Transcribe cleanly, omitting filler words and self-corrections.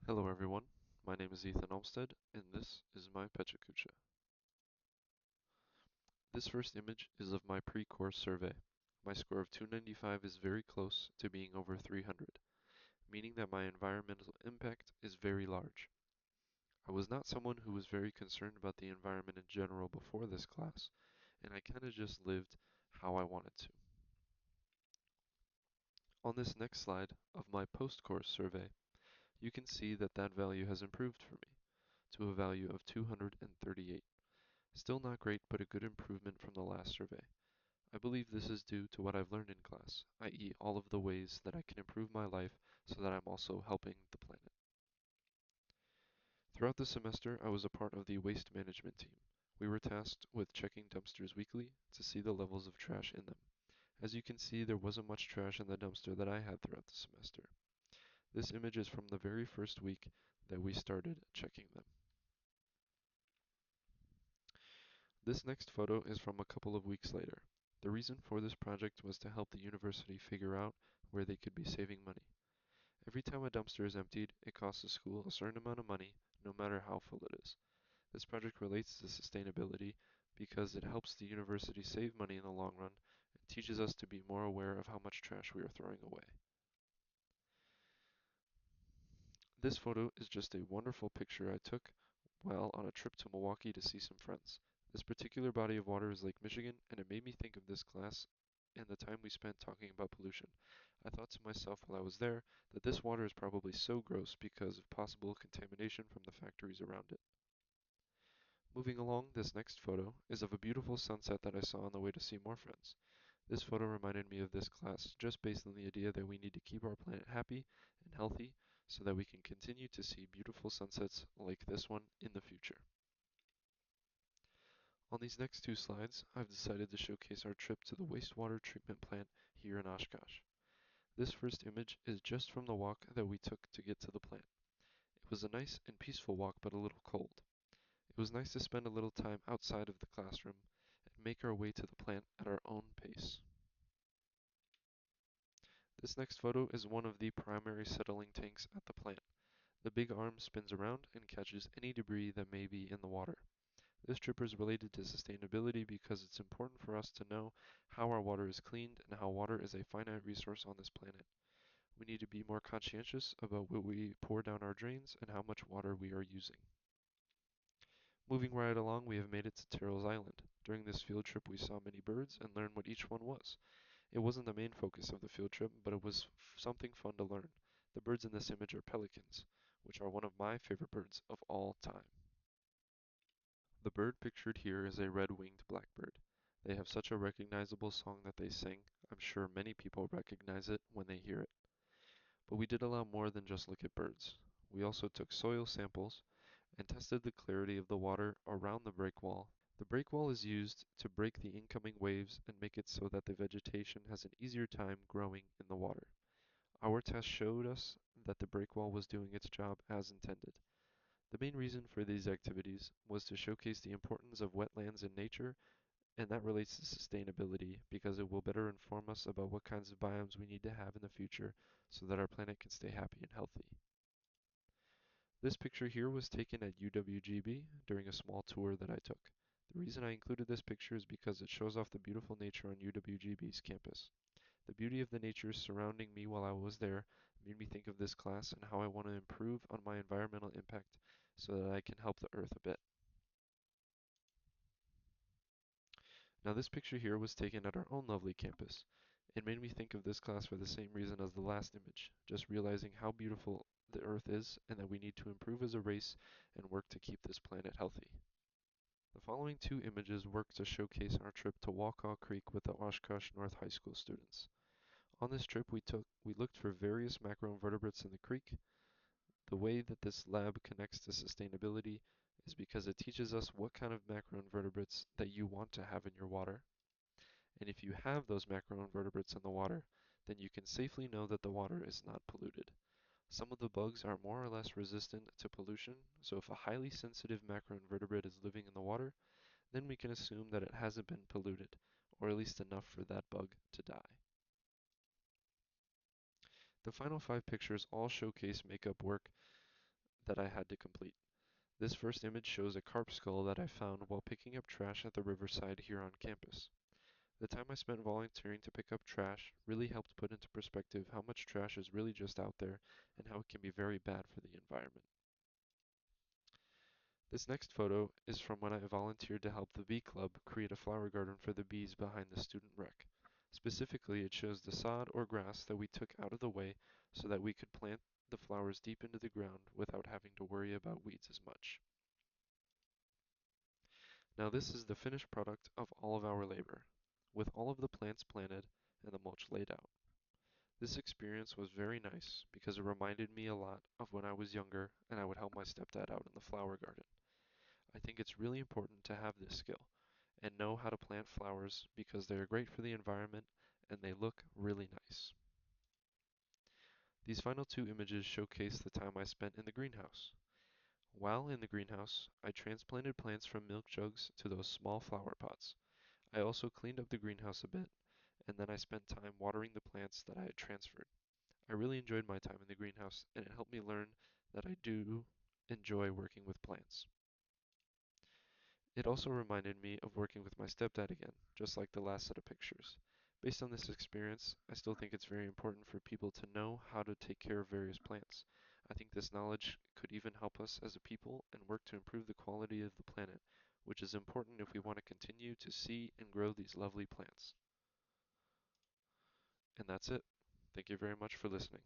Hello everyone, my name is Ethan Olmsted, and this is my Pecha Kucha. This first image is of my pre-course survey. My score of 295 is very close to being over 300, meaning that my environmental impact is very large. I was not someone who was very concerned about the environment in general before this class, and I kinda just lived how I wanted to. On this next slide of my post-course survey, you can see that that value has improved for me to a value of 238. Still not great, but a good improvement from the last survey. I believe this is due to what I've learned in class, i.e. all of the ways that I can improve my life so that I'm also helping the planet. Throughout the semester, I was a part of the waste management team. We were tasked with checking dumpsters weekly to see the levels of trash in them. As you can see, there wasn't much trash in the dumpster that I had throughout the semester. This image is from the very first week that we started checking them. This next photo is from a couple of weeks later. The reason for this project was to help the university figure out where they could be saving money. Every time a dumpster is emptied, it costs the school a certain amount of money, no matter how full it is. This project relates to sustainability because it helps the university save money in the long run and teaches us to be more aware of how much trash we are throwing away. This photo is just a wonderful picture I took while on a trip to Milwaukee to see some friends. This particular body of water is Lake Michigan, and it made me think of this class and the time we spent talking about pollution. I thought to myself while I was there that this water is probably so gross because of possible contamination from the factories around it. Moving along, this next photo is of a beautiful sunset that I saw on the way to see more friends. This photo reminded me of this class just based on the idea that we need to keep our planet happy and healthy so that we can continue to see beautiful sunsets like this one in the future. On these next two slides, I've decided to showcase our trip to the wastewater treatment plant here in Oshkosh. This first image is just from the walk that we took to get to the plant. It was a nice and peaceful walk, but a little cold. It was nice to spend a little time outside of the classroom and make our way to the plant at our own pace. This next photo is one of the primary settling tanks at the plant. The big arm spins around and catches any debris that may be in the water. This trip is related to sustainability because it's important for us to know how our water is cleaned and how water is a finite resource on this planet. We need to be more conscientious about what we pour down our drains and how much water we are using. Moving right along, we have made it to Terrell's Island. During this field trip, we saw many birds and learned what each one was. It wasn't the main focus of the field trip, but it was something fun to learn. The birds in this image are pelicans, which are one of my favorite birds of all time. The bird pictured here is a red-winged blackbird. They have such a recognizable song that they sing. I'm sure many people recognize it when they hear it. But we did a lot more than just look at birds. We also took soil samples and tested the clarity of the water around the break wall. The break wall is used to break the incoming waves and make it so that the vegetation has an easier time growing in the water. Our test showed us that the break wall was doing its job as intended. The main reason for these activities was to showcase the importance of wetlands in nature, and that relates to sustainability because it will better inform us about what kinds of biomes we need to have in the future so that our planet can stay happy and healthy. This picture here was taken at UWGB during a small tour that I took. The reason I included this picture is because it shows off the beautiful nature on UWGB's campus. The beauty of the nature surrounding me while I was there made me think of this class and how I want to improve on my environmental impact so that I can help the earth a bit. Now this picture here was taken at our own lovely campus. It made me think of this class for the same reason as the last image, just realizing how beautiful the earth is and that we need to improve as a race and work to keep this planet healthy. The following two images work to showcase our trip to Walkaw Creek with the Oshkosh North High School students. On this trip we looked for various macroinvertebrates in the creek. The way that this lab connects to sustainability is because it teaches us what kind of macroinvertebrates that you want to have in your water. And if you have those macroinvertebrates in the water, then you can safely know that the water is not polluted. Some of the bugs are more or less resistant to pollution, so if a highly sensitive macroinvertebrate is living in the water, then we can assume that it hasn't been polluted, or at least enough for that bug to die. The final five pictures all showcase makeup work that I had to complete. This first image shows a carp skull that I found while picking up trash at the riverside here on campus. The time I spent volunteering to pick up trash really helped put into perspective how much trash is really just out there and how it can be very bad for the environment. This next photo is from when I volunteered to help the bee club create a flower garden for the bees behind the student rec. Specifically, it shows the sod or grass that we took out of the way so that we could plant the flowers deep into the ground without having to worry about weeds as much. Now this is the finished product of all of our labor, with all of the plants planted and the mulch laid out. This experience was very nice because it reminded me a lot of when I was younger and I would help my stepdad out in the flower garden. I think it's really important to have this skill and know how to plant flowers because they are great for the environment and they look really nice. These final two images showcase the time I spent in the greenhouse. While in the greenhouse, I transplanted plants from milk jugs to those small flower pots. I also cleaned up the greenhouse a bit, and then I spent time watering the plants that I had transferred. I really enjoyed my time in the greenhouse, and it helped me learn that I do enjoy working with plants. It also reminded me of working with my stepdad again, just like the last set of pictures. Based on this experience, I still think it's very important for people to know how to take care of various plants. I think this knowledge could even help us as a people and work to improve the quality of the planet, which is important if we want to continue to see and grow these lovely plants. And that's it. Thank you very much for listening.